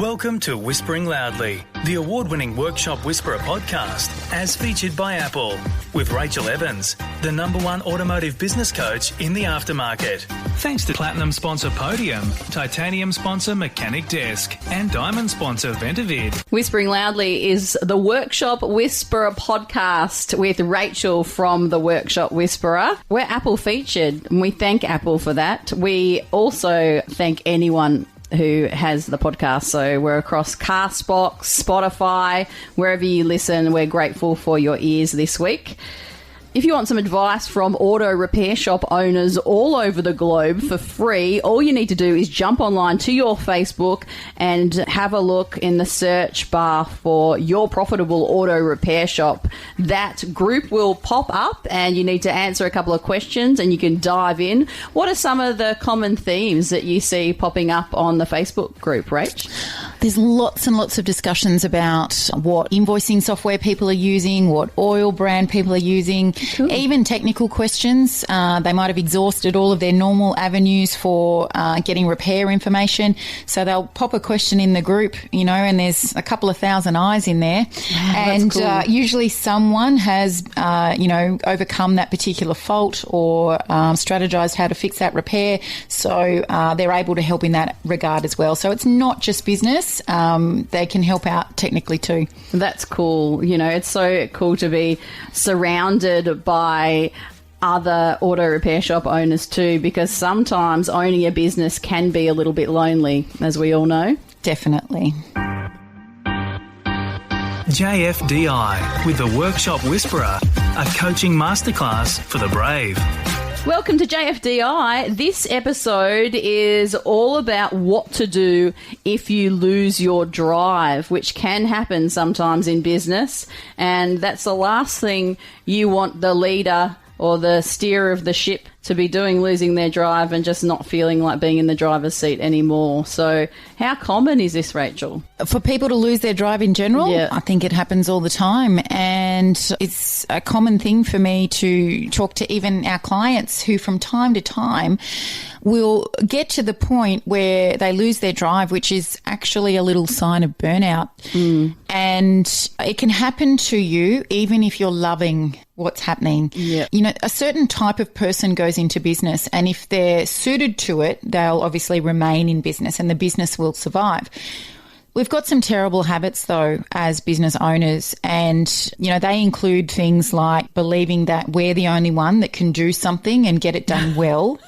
Welcome to Whispering Loudly, the award-winning Workshop Whisperer podcast, as featured by Apple, with Rachel Evans, the #1 automotive business coach in the aftermarket. Thanks to Platinum sponsor Podium, Titanium sponsor Mechanic Desk, and Diamond sponsor Ventavid. Whispering Loudly is the Workshop Whisperer podcast with Rachel from the Workshop Whisperer. We're Apple featured, and we thank Apple for that. We also thank anyone who has the podcast. So we're across Castbox, Spotify, wherever you listen. We're grateful for your ears this week. If you want some advice from auto repair shop owners all over the globe for free, all you need to do is jump online to your Facebook and have a look in the search bar for Your Profitable Auto Repair Shop. That group will pop up and you need to answer a couple of questions and you can dive in. What are some of the common themes that you see popping up on the Facebook group, Rach? There's lots and lots of discussions about what invoicing software people are using, what oil brand people are using. Cool. Even technical questions. They might have exhausted all of their normal avenues for getting repair information. So they'll pop a question in the group, and there's a couple of thousand eyes in there. And cool. Usually someone has, overcome that particular fault or strategized how to fix that repair. So they're able to help in that regard as well. So it's not just business. They can help out technically too. That's cool. It's so cool to be surrounded by other auto repair shop owners too, because sometimes owning a business can be a little bit lonely, as we all know. Definitely. JFDI with the Workshop Whisperer, a coaching masterclass for the brave. Welcome to JFDI. This episode is all about what to do if you lose your drive, which can happen sometimes in business. And that's the last thing you want the leader or the steerer of the ship to be doing, losing their drive and just not feeling like being in the driver's seat anymore. So how common is this, Rachel? For people to lose their drive in general, yeah. I think it happens all the time. And it's a common thing for me to talk to even our clients who from time to time will get to the point where they lose their drive, which is actually a little sign of burnout. And it can happen to you even if you're loving what's happening. Yeah. A certain type of person goes into business, and if they're suited to it, they'll obviously remain in business and the business will survive. We've got some terrible habits, though, as business owners, and, they include things like believing that we're the only one that can do something and get it done well.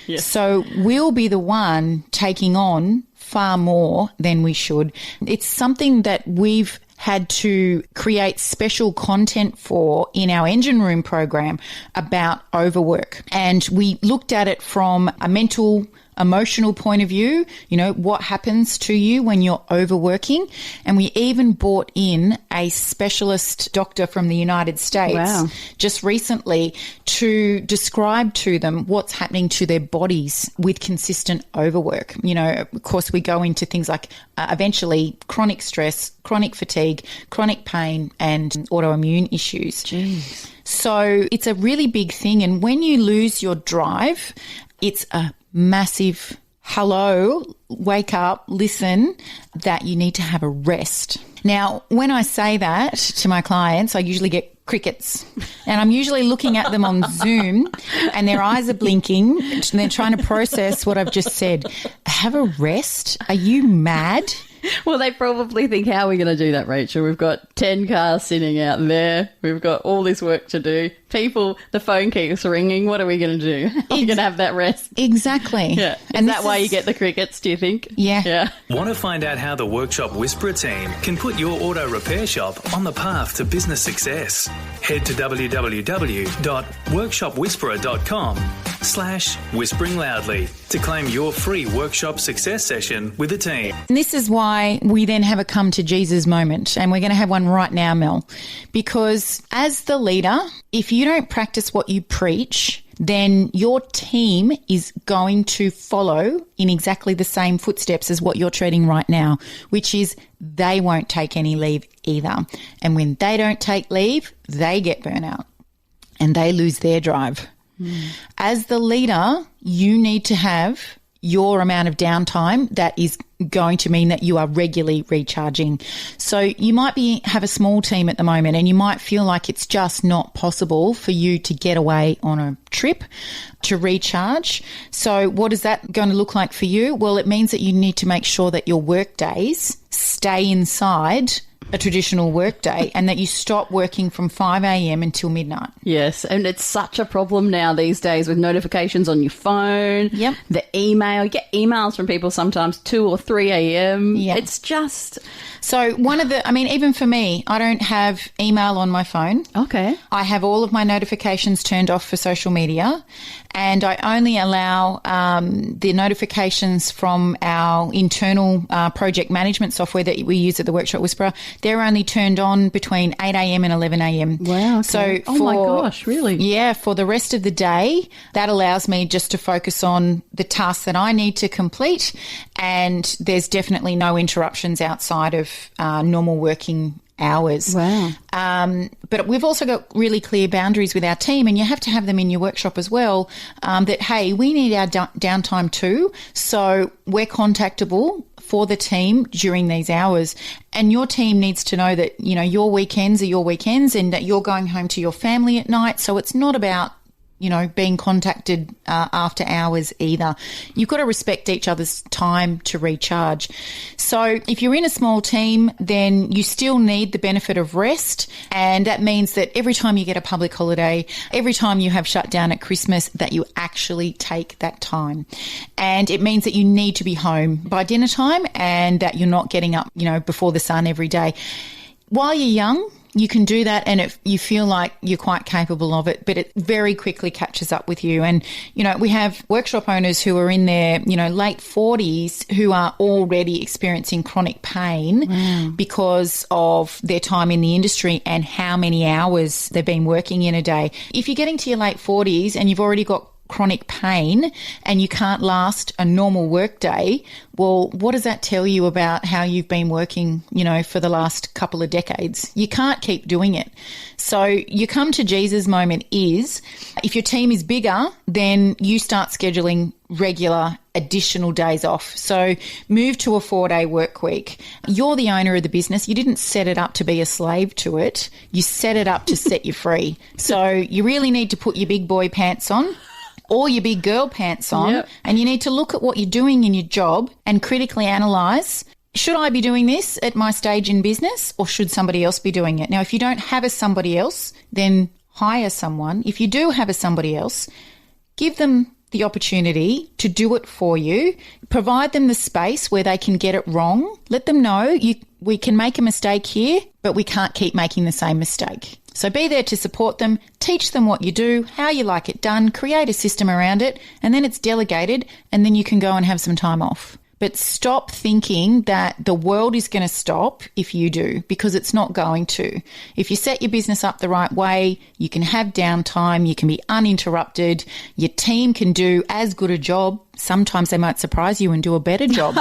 Yes. So we'll be the one taking on far more than we should. It's something that we've had to create special content for in our engine room program about overwork. And we looked at it from a mental, emotional point of view, what happens to you when you're overworking. And we even brought in a specialist doctor from the United States just recently to describe to them what's happening to their bodies with consistent overwork. Of course, we go into things like eventually chronic stress, chronic fatigue, chronic pain, and autoimmune issues. Jeez. So it's a really big thing. And when you lose your drive, it's a massive hello, wake up, listen, that you need to have a rest. Now, when I say that to my clients, I usually get crickets, and I'm usually looking at them on Zoom and their eyes are blinking and they're trying to process what I've just said. Have a rest? Are you mad? Well, they probably think, how are we going to do that, Rachel? We've got 10 cars sitting out there. We've got all this work to do. People, the phone keeps ringing. What are we going to do? Are we going to have that rest? Exactly. Yeah. And is that why you get the crickets, do you think? Yeah. Want to find out how the Workshop Whisperer team can put your auto repair shop on the path to business success? Head to www.workshopwhisperer.com/whispering loudly to claim your free workshop success session with the team. And this is why we then have a come to Jesus moment, and we're going to have one right now, Mel, because as the leader, if you don't practice what you preach, then your team is going to follow in exactly the same footsteps as what you're treading right now, which is they won't take any leave either. And when they don't take leave, they get burnout and they lose their drive. As the leader, you need to have your amount of downtime, that is going to mean that you are regularly recharging. So you might have a small team at the moment and you might feel like it's just not possible for you to get away on a trip to recharge. So what is that going to look like for you? Well, it means that you need to make sure that your work days stay inside a traditional work day and that you stop working from 5 a.m. until midnight. Yes, and it's such a problem now these days with notifications on your phone, Yep. the email. You get emails from people sometimes 2 or 3 a.m. Yep. It's just... So even for me, I don't have email on my phone. Okay. I have all of my notifications turned off for social media, and I only allow the notifications from our internal project management software that we use at the Workshop Whisperer. They're only turned on between 8 a.m. and 11 a.m. Wow. Okay. So oh my gosh, really? Yeah, for the rest of the day, that allows me just to focus on the tasks that I need to complete, and there's definitely no interruptions outside of normal working hours. Wow. But we've also got really clear boundaries with our team, and you have to have them in your workshop as well, that, hey, we need our downtime too, so we're contactable for the team during these hours. And your team needs to know that, you know, your weekends are your weekends and that you're going home to your family at night. So it's not about, you know, being contacted after hours either. You've got to respect each other's time to recharge. So if you're in a small team, then you still need the benefit of rest. And that means that every time you get a public holiday, every time you have shut down at Christmas, that you actually take that time. And it means that you need to be home by dinner time and that you're not getting up, you know, before the sun every day. While you're young, you can do that and you feel like you're quite capable of it, but it very quickly catches up with you. And, you know, we have workshop owners who are in their, you know, late 40s who are already experiencing chronic pain because of their time in the industry and how many hours they've been working in a day. If you're getting to your late 40s and you've already got chronic pain and you can't last a normal work day, well, what does that tell you about how you've been working, you know, for the last couple of decades? You can't keep doing it. So your come to Jesus moment is, if your team is bigger, then you start scheduling regular additional days off. So move to a 4-day work week. You're the owner of the business. You didn't set it up to be a slave to it. You set it up to set you free. So you really need to put your big boy pants on or your big girl pants on, and you need to look at what you're doing in your job and critically analyse, should I be doing this at my stage in business or should somebody else be doing it? Now, if you don't have a somebody else, then hire someone. If you do have a somebody else, give them the opportunity to do it for you. Provide them the space where they can get it wrong. Let them know we can make a mistake here, but we can't keep making the same mistake. So be there to support them, teach them what you do, how you like it done, create a system around it, and then it's delegated, and then you can go and have some time off. But stop thinking that the world is going to stop if you do, because it's not going to. If you set your business up the right way, you can have downtime, you can be uninterrupted, your team can do as good a job. Sometimes they might surprise you and do a better job.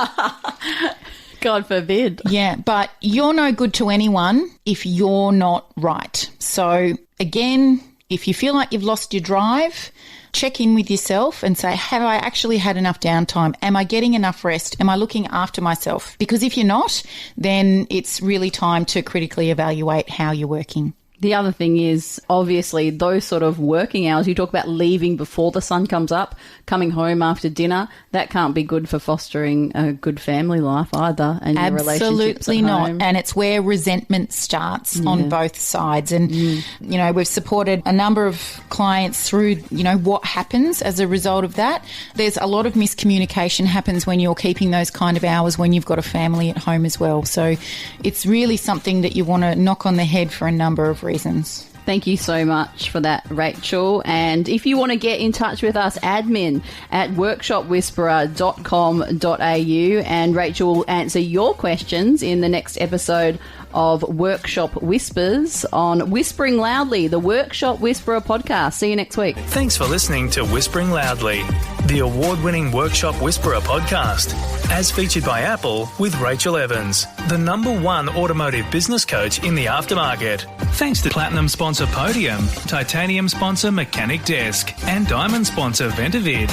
God forbid. Yeah, but you're no good to anyone if you're not right. So again, if you feel like you've lost your drive, check in with yourself and say, have I actually had enough downtime? Am I getting enough rest? Am I looking after myself? Because if you're not, then it's really time to critically evaluate how you're working. The other thing is, obviously, those sort of working hours, you talk about leaving before the sun comes up, coming home after dinner, that can't be good for fostering a good family life either. And your relationships at not. home. And it's where resentment starts on both sides. And, you know, we've supported a number of clients through, you know, what happens as a result of that. There's a lot of miscommunication happens when you're keeping those kind of hours when you've got a family at home as well. So it's really something that you want to knock on the head for a number of reasons. Thank you so much for that, Rachel. And if you want to get in touch with us, admin at workshopwhisperer.com.au, and Rachel will answer your questions in the next episode of Workshop Whispers on Whispering Loudly, the Workshop Whisperer podcast. See you next week. Thanks for listening to Whispering Loudly, the award-winning Workshop Whisperer podcast, as featured by Apple with Rachel Evans, the #1 automotive business coach in the aftermarket. Thanks to Platinum sponsor Podium, Titanium sponsor Mechanic Desk, and Diamond sponsor Ventavid.